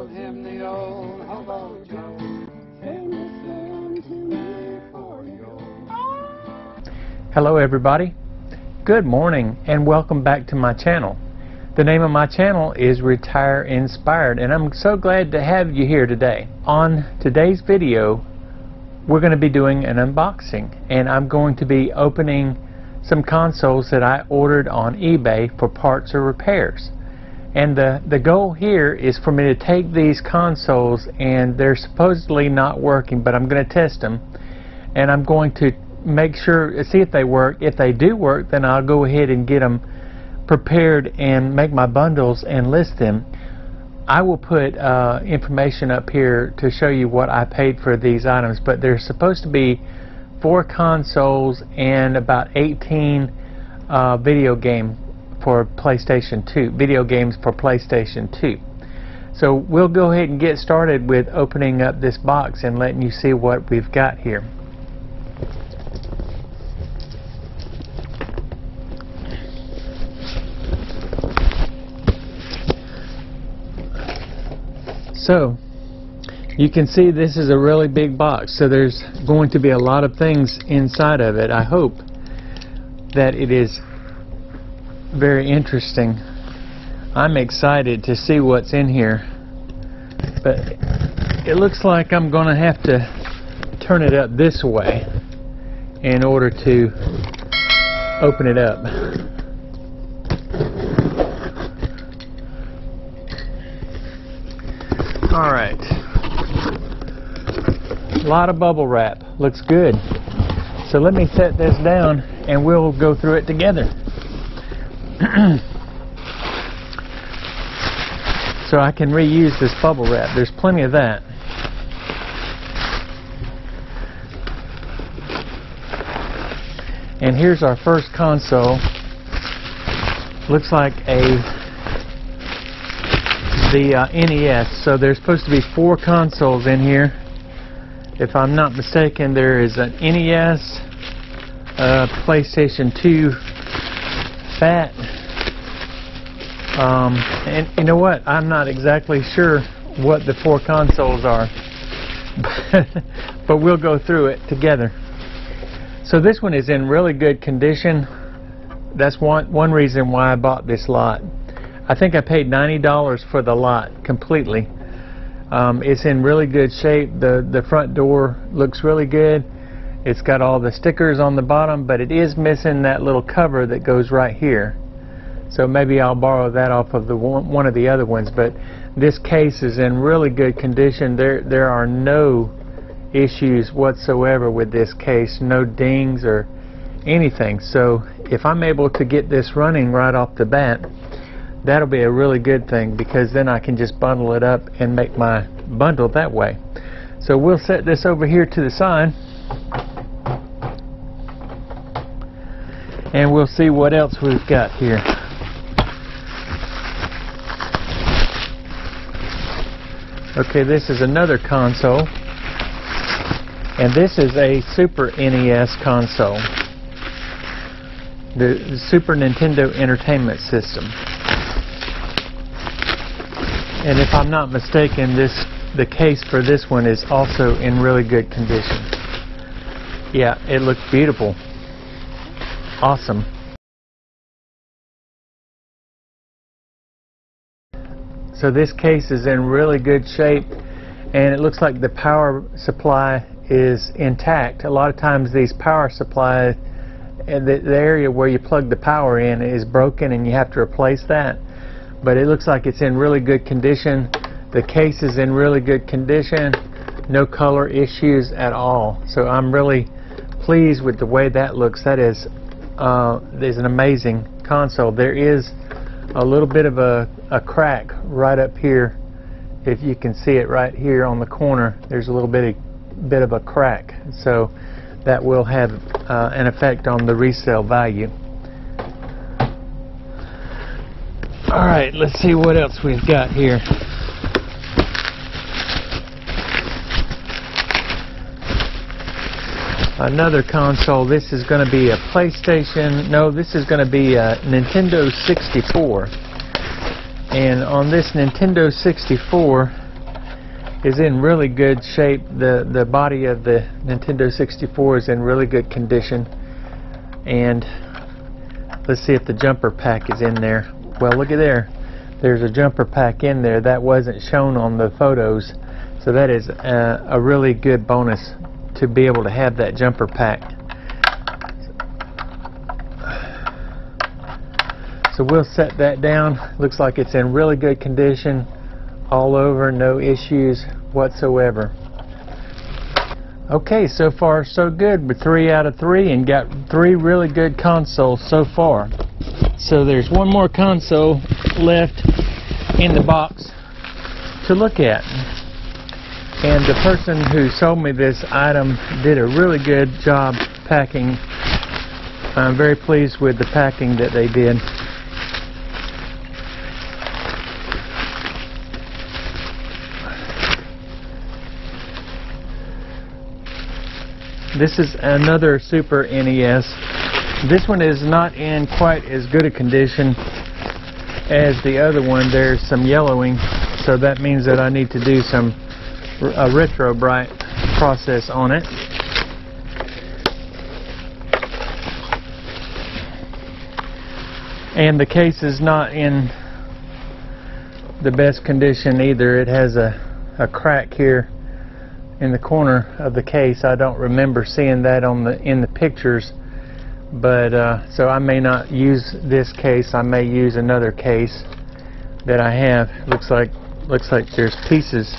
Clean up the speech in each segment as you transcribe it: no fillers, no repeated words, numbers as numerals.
calls him the old hobo Joe. Hello everybody, good morning and welcome back to my channel. The name of my channel is Retire Inspired, and I'm so glad to have you here today. On today's video we're going to be doing an unboxing, and I'm going to be opening some consoles that I ordered on eBay for parts or repairs. And the goal here is for me to take these consoles, and they're supposedly not working, but I'm going to test them, and I'm going to make sure, see if they work. If they do work, then I'll go ahead and get them prepared and make my bundles and list them. I will put information up here to show you what I paid for these items, but there's supposed to be 4 consoles and about 18 video games for PlayStation 2. So we'll go ahead and get started with opening up this box and letting you see what we've got here. So you can see this is a really big box, so there's going to be a lot of things inside of it. I hope that it is very interesting. I'm excited to see what's in here, but it looks like I'm going to have to turn it up this way in order to open it up. Alright, a lot of bubble wrap, looks good. So let me set this down and we'll go through it together. So I can reuse this bubble wrap, there's plenty of that. And here's our first console. Looks like the NES. So there's supposed to be 4 consoles in here. If I'm not mistaken, there is an NES, PlayStation 2 Fat, and you know what? I'm not exactly sure what the 4 consoles are, but we'll go through it together. So this one is in really good condition. That's one reason why I bought this lot. I think I paid $90 for the lot completely. It's in really good shape. The front door looks really good. It's got all the stickers on the bottom, but it is missing that little cover that goes right here. So maybe I'll borrow that off of one of the other ones. But this case is in really good condition. There are no issues whatsoever with this case, no dings or anything. So if I'm able to get this running right off the bat, that'll be a really good thing, because then I can just bundle it up and make my bundle that way. So we'll set this over here to the side, and we'll see what else we've got here. Okay, this is another console, and this is a Super NES console, the Super Nintendo Entertainment System. And if I'm not mistaken, the case for this one is also in really good condition. Yeah, it looks beautiful. Awesome. So this case is in really good shape, and it looks like the power supply is intact. A lot of times these power supplies, the area where you plug the power in is broken and you have to replace that. But it looks like it's in really good condition. The case is in really good condition. No color issues at all. So I'm really pleased with the way that looks. That is there's an amazing console. There is a little bit of a crack right up here. If you can see it right here on the corner, there's a little bit of a crack. So that will have an effect on the resale value. Alright, let's see what else we've got here. Another console. This is going to be a PlayStation. No, this is going to be a Nintendo 64. And on this Nintendo 64, is in really good shape. The body of the Nintendo 64 is in really good condition. And let's see if the jumper pack is in there. Well, look at there. There's a jumper pack in there that wasn't shown on the photos. So that is a really good bonus to be able to have that jumper pack. So we'll set that down. Looks like it's in really good condition all over, no issues whatsoever. Okay, so far so good, with 3 out of 3, and got 3 really good consoles so far. So there's one more console left in the box to look at. And the person who sold me this item did a really good job packing. I'm very pleased with the packing that they did. This is another Super NES. This one is not in quite as good a condition as the other one. There's some yellowing, so that means that I need to do a retro bright process on it. And the case is not in the best condition either. It has a crack here in the corner of the case. I don't remember seeing that in the pictures, but so I may not use this case. I may use another case that I have. Looks like there's pieces.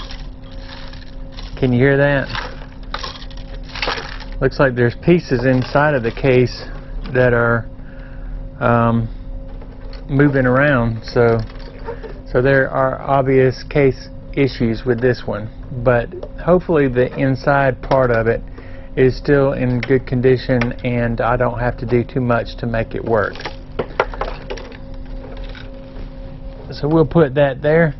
Can you hear that? Looks like there's pieces inside of the case that are moving around. So there are obvious case issues with this one, but hopefully the inside part of it is still in good condition and I don't have to do too much to make it work. So we'll put that there,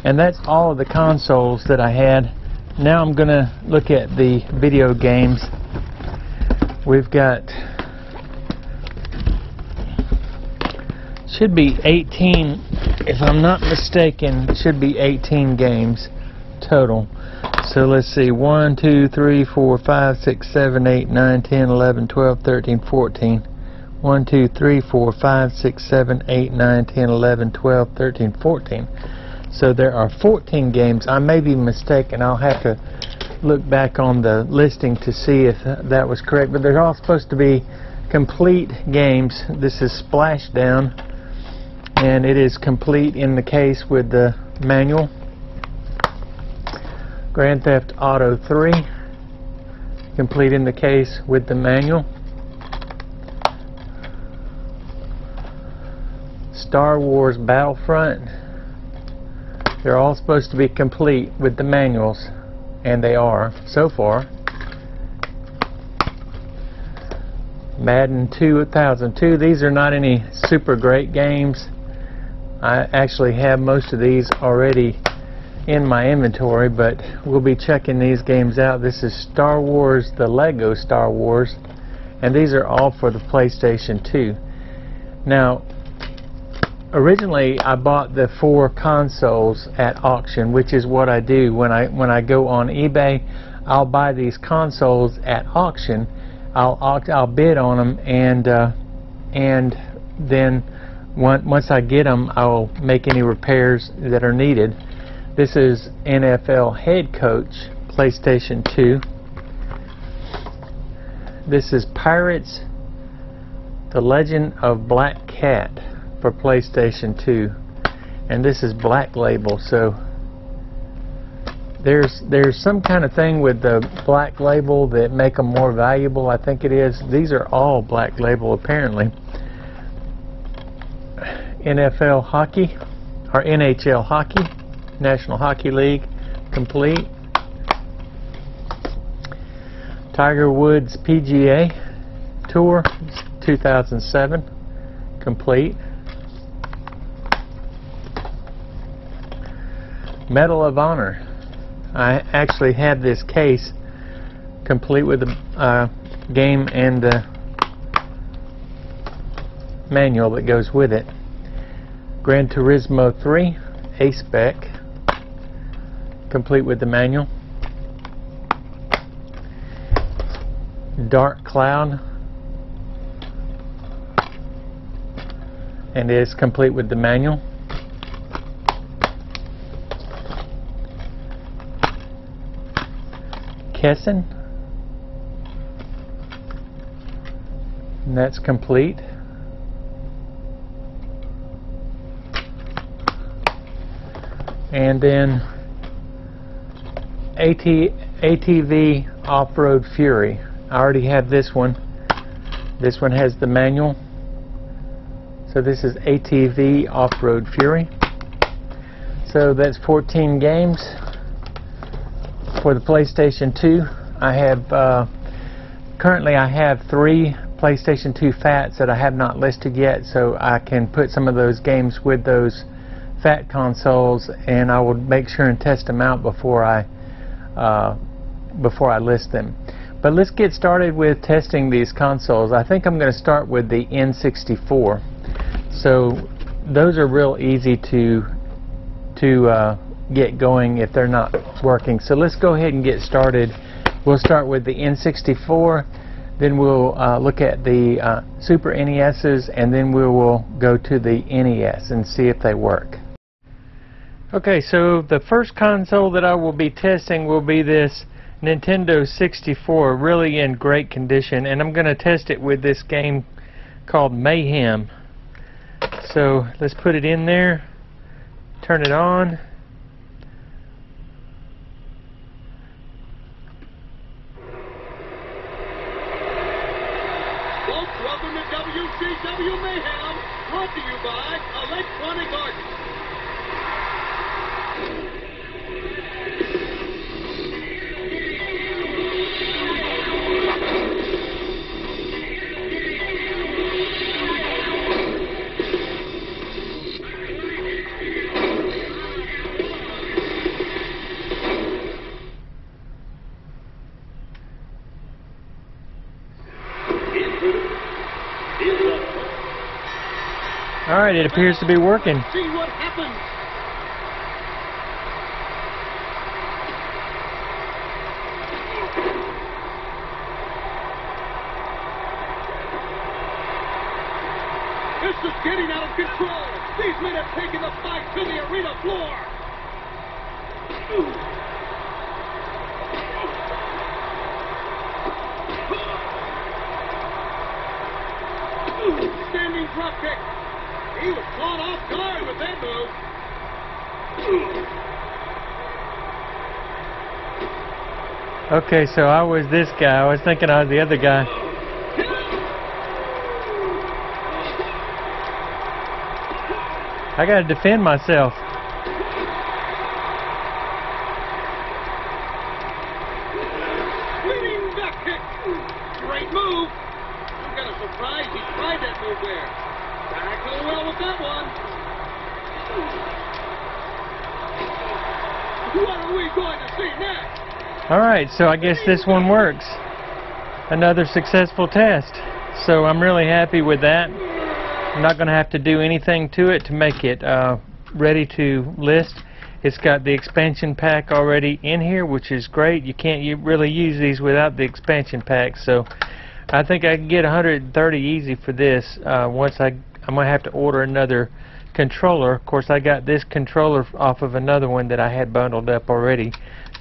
and that's all of the consoles that I had. Now I'm gonna look at the video games. We've got, should be 18, if I'm not mistaken, should be 18 games total. So let's see, 1, 2, 3, 4, 5, 6, 7, 8, 9, 10, 11, 12, 13, 14. 1, 2, 3, 4, 5, 6, 7, 8, 9, 10, 11, 12, 13, 14. So there are 14 games. I may be mistaken. I'll have to look back on the listing to see if that was correct. But they're all supposed to be complete games. This is Splashdown, and it is complete in the case with the manual. Grand Theft Auto 3, complete in the case with the manual. Star Wars Battlefront, they're all supposed to be complete with the manuals, and they are so far. Madden 2002, these are not any super great games. I actually have most of these already in my inventory, but we'll be checking these games out. This is Star Wars, the Lego Star Wars, and these are all for the PlayStation 2. Now, originally I bought the 4 consoles at auction, which is what I do when I go on eBay. I'll buy these consoles at auction. I'll bid on them, and then once I get them, I'll make any repairs that are needed. This is NFL Head Coach, PlayStation 2. This is Pirates, The Legend of Black Cat for PlayStation 2. And this is Black Label. So there's some kind of thing with the Black Label that make them more valuable, I think it is. These are all Black Label apparently. NFL Hockey, or NHL Hockey, National Hockey League, complete. Tiger Woods PGA Tour 2007, complete. Medal of Honor, I actually had this case complete with the game and the manual that goes with it. Gran Turismo 3, A-Spec, complete with the manual. Dark Cloud, and is complete with the manual. Kessin, and that's complete. And then ATV Off-Road Fury. I already have this one. This one has the manual. So this is ATV Off-Road Fury. So that's 14 games for the PlayStation 2. I have currently I have 3 PlayStation 2 FATs that I have not listed yet, so I can put some of those games with those FAT consoles, and I will make sure and test them out before I list them. But let's get started with testing these consoles. I think I'm going to start with the N64. So those are real easy to get going if they're not working. So let's go ahead and get started. We'll start with the N64, then we'll look at the Super NESs, and then we will go to the NES and see if they work. Okay, so the first console that I will be testing will be this Nintendo 64, really in great condition, and I'm going to test it with this game called Mayhem. So let's put it in there, turn it on. Folks, welcome to WCW Mayhem, brought to you by Electronic Arts. Alright, it appears to be working. See what happens. This is getting out of control. These men have taken the fight to the arena floor. Standing drop kick. He was caught off guard with that move. Okay, so I was this guy. I was thinking I was the other guy. I gotta defend myself. Spinning back kick. Great move. I'm kind of surprised he tried that move there. Back to the well with that one. What are we going to see next? Alright, so I guess this one works. Another successful test. So I'm really happy with that. I'm not going to have to do anything to it to make it ready to list. It's got the expansion pack already in here, which is great. You can't really use these without the expansion pack. So I think I can get 130 easy for this. I'm going to have to order another controller. Of course, I got this controller off of another one that I had bundled up already.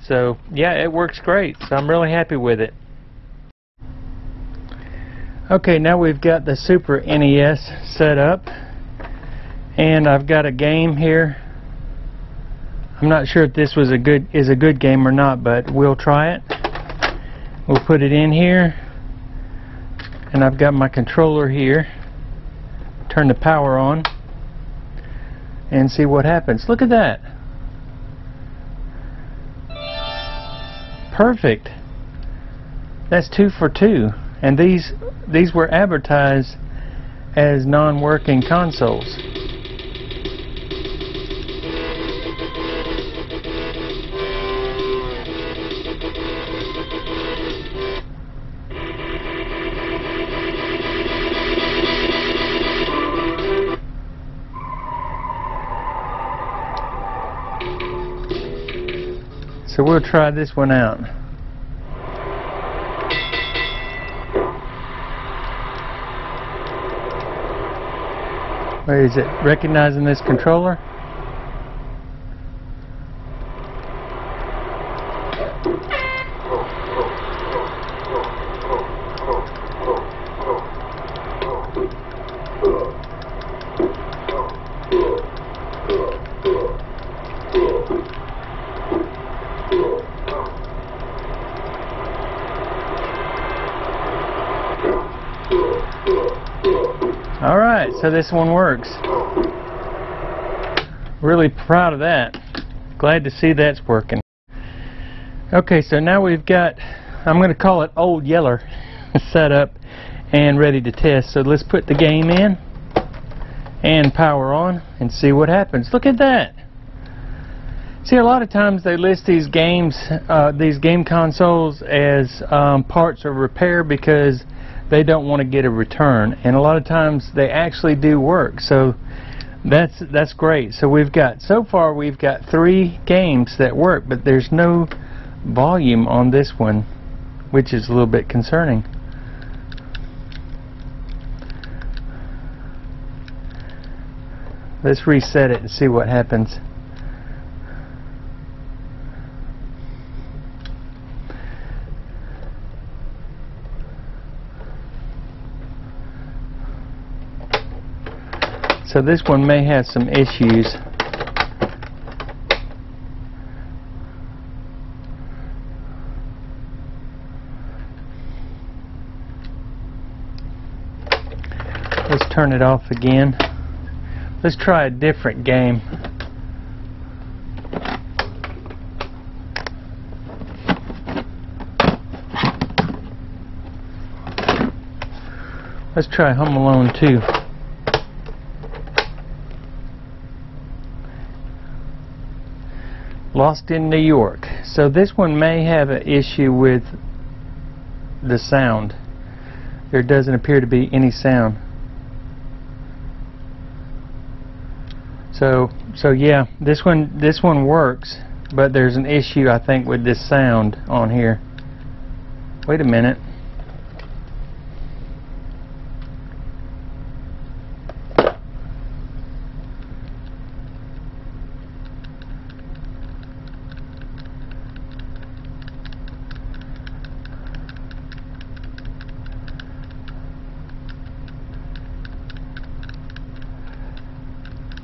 So yeah, it works great. So I'm really happy with it. Okay, now we've got the Super NES set up, and I've got a game here. I'm not sure if this was a good game or not, but we'll try it. We'll put it in here, and I've got my controller here. Turn the power on and see what happens. Look at that. Perfect. That's 2 for 2. And these were advertised as non-working consoles. So we'll try this one out. Where is it? Recognizing this controller? Alright, so this one works. Really proud of that. Glad to see that's working. Okay, so now we've got, I'm going to call it Old Yeller, set up and ready to test. So let's put the game in and power on and see what happens. Look at that. See, a lot of times they list these games, these game consoles as parts of repair because they don't want to get a return, and a lot of times they actually do work. So that's great. So so far we've got 3 games that work, but there's no volume on this one, which is a little bit concerning. Let's reset it and see what happens. So this one may have some issues. Let's turn it off again. Let's try a different game. Let's try Home Alone 2. Lost in New York. So this one may have an issue with the sound. There doesn't appear to be any sound. So yeah, this one works, but there's an issue, I think, with this sound on here. Wait a minute.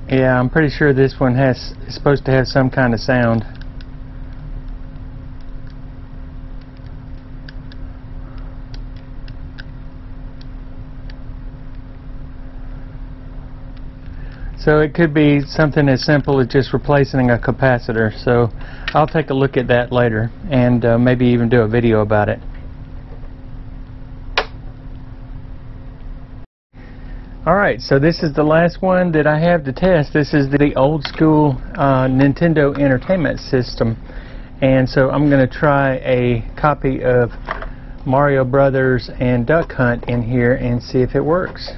Yeah, I'm pretty sure this one is supposed to have some kind of sound. So it could be something as simple as just replacing a capacitor. So I'll take a look at that later and maybe even do a video about it. Alright, so this is the last one that I have to test. This is the old school Nintendo Entertainment System. And so I'm going to try a copy of Mario Brothers and Duck Hunt in here and see if it works.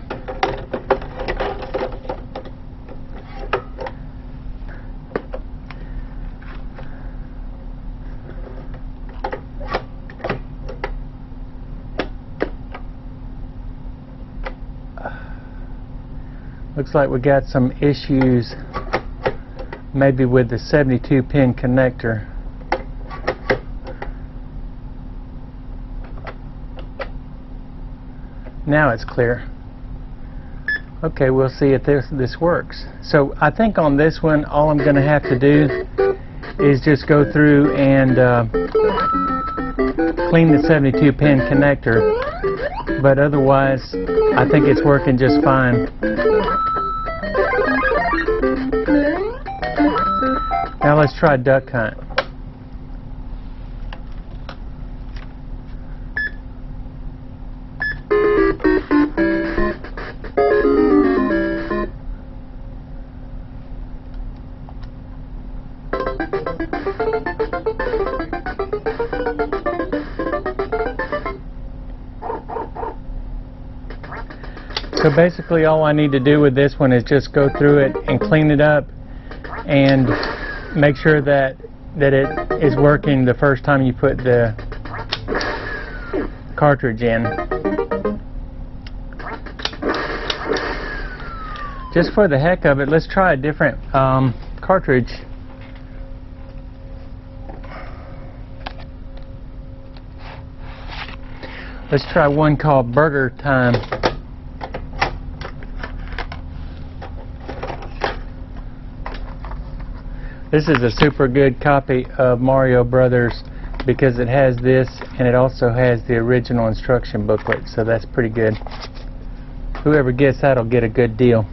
Looks like we got some issues maybe with the 72-pin connector. Now it's clear. Okay, we'll see if this works. So I think on this one all I'm going to have to do is just go through and clean the 72-pin connector, but otherwise I think it's working just fine. Now let's try Duck Hunt. So basically all I need to do with this one is just go through it and clean it up and make sure that that it is working the first time you put the cartridge in. Just for the heck of it, let's try a different cartridge. Let's try one called Burger Time. This is a super good copy of Mario Brothers because it has this and it also has the original instruction booklet, so that's pretty good. Whoever gets that will get a good deal.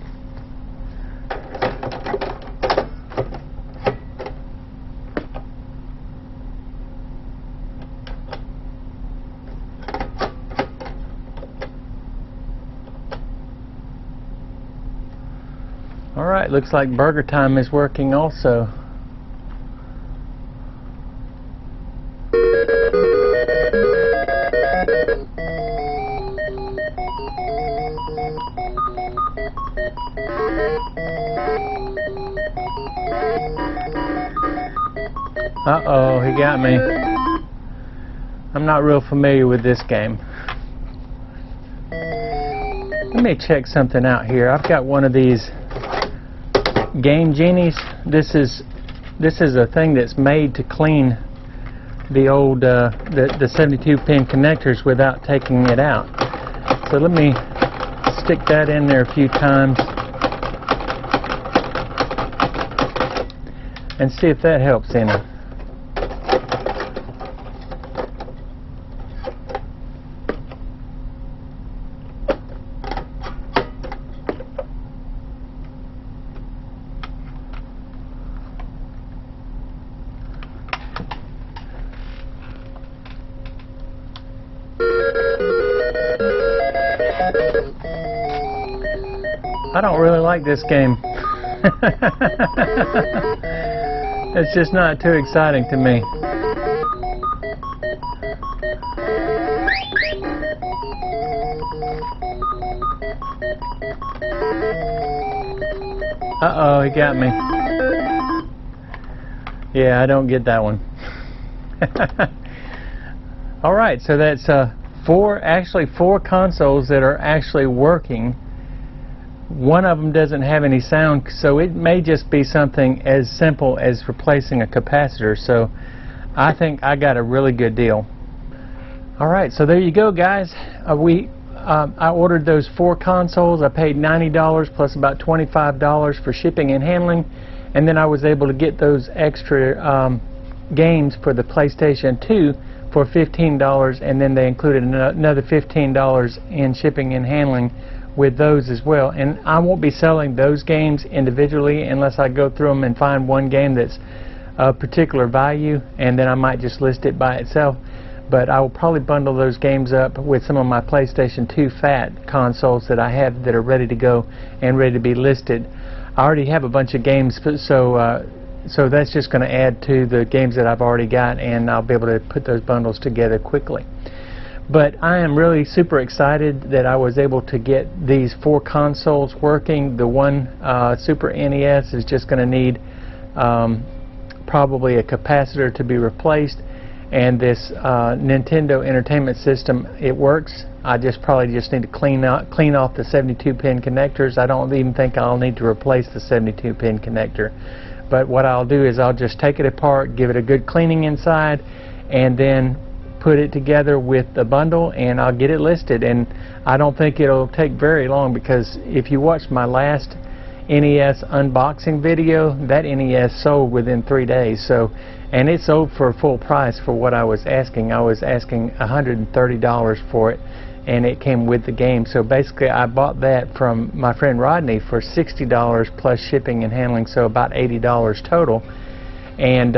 Alright, looks like Burger Time is working also. Uh-oh, he got me. I'm not real familiar with this game. Let me check something out here. I've got one of these Game Genies. This is a thing that's made to clean the old the 72-pin connectors without taking it out. So let me stick that in there a few times and see if that helps any. I don't really like this game. It's just not too exciting to me. Uh-oh, he got me. Yeah, I don't get that one. Alright, so that's four consoles that are actually working. One of them doesn't have any sound, so it may just be something as simple as replacing a capacitor. So I think I got a really good deal. Alright, so there you go, guys. I ordered those 4 consoles. I paid $90 plus about $25 for shipping and handling, and then I was able to get those extra games for the PlayStation 2 for $15, and then they included another $15 in shipping and handling with those as well. And I won't be selling those games individually unless I go through them and find one game that's of particular value, and then I might just list it by itself. But I will probably bundle those games up with some of my PlayStation 2 fat consoles that I have that are ready to go and ready to be listed. I already have a bunch of games, so that's just going to add to the games that I've already got, and I'll be able to put those bundles together quickly. But I am really super excited that I was able to get these 4 consoles working. The one Super NES is just going to need probably a capacitor to be replaced, and this Nintendo Entertainment System, it works. I probably just need to clean off the 72-pin connectors. I don't even think I'll need to replace the 72-pin connector. But what I'll do is I'll just take it apart, give it a good cleaning inside, and then put it together with the bundle, and I'll get it listed. And I don't think it'll take very long, because if you watch my last NES unboxing video, that NES sold within 3 days. So, and it sold for full price for what I was asking. I was asking $130 for it, and it came with the game. So basically I bought that from my friend Rodney for $60 plus shipping and handling, so about $80 total, and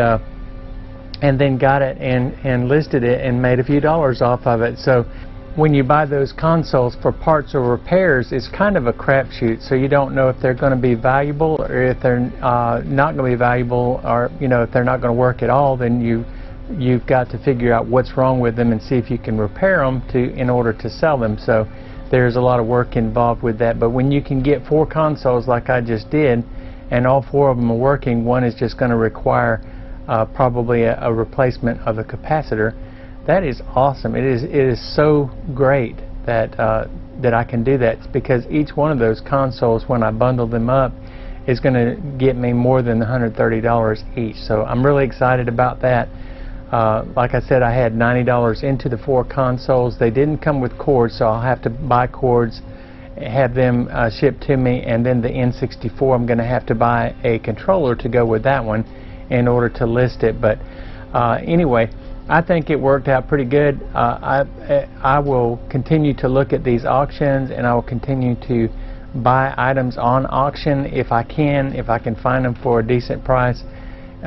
then got it and listed it and made a few dollars off of it. So when you buy those consoles for parts or repairs, it's kind of a crapshoot. So you don't know if they're going to be valuable or if they're not going to be valuable, or if they're not going to work at all. Then you've got to figure out what's wrong with them and see if you can repair them in order to sell them. So there's a lot of work involved with that. But when you can get 4 consoles like I just did, and all 4 of them are working, one is just going to require probably a replacement of a capacitor. That is awesome. It is so great that that I can do that, because each one of those consoles, when I bundle them up, is going to get me more than $130 each. So I'm really excited about that. Like I said, I had $90 into the 4 consoles. They didn't come with cords, so I'll have to buy cords, have them shipped to me, and then the N64, I'm going to have to buy a controller to go with that one in order to list it. But anyway, I think it worked out pretty good. I will continue to look at these auctions, and I will continue to buy items on auction if I can find them for a decent price.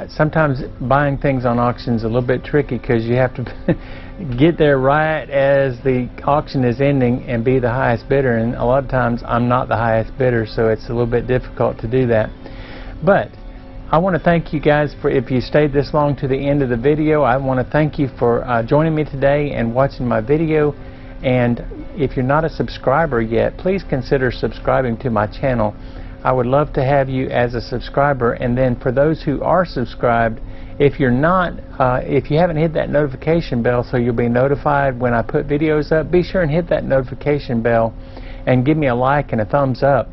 Sometimes buying things on auction is a little bit tricky, because you have to get there right as the auction is ending and be the highest bidder, and a lot of times I'm not the highest bidder, so it's a little bit difficult to do that. But I want to thank you guys for, if you stayed this long to the end of the video, I want to thank you for joining me today and watching my video. And if you're not a subscriber yet, please consider subscribing to my channel. I would love to have you as a subscriber. And then for those who are subscribed, if you're not, if you haven't hit that notification bell so you'll be notified when I put videos up, be sure and hit that notification bell and give me a like and a thumbs up.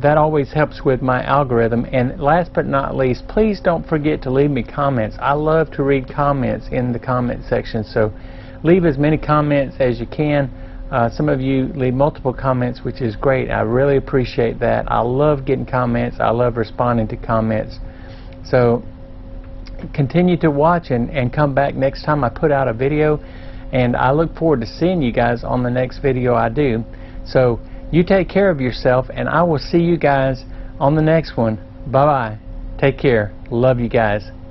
That always helps with my algorithm. And last but not least, please don't forget to leave me comments. I love to read comments in the comment section, so leave as many comments as you can. Some of you leave multiple comments, which is great. I really appreciate that. I love getting comments. I love responding to comments. So continue to watch and come back next time I put out a video, and I look forward to seeing you guys on the next video I do. So you take care of yourself, and I will see you guys on the next one. Bye-bye. Take care. Love you guys.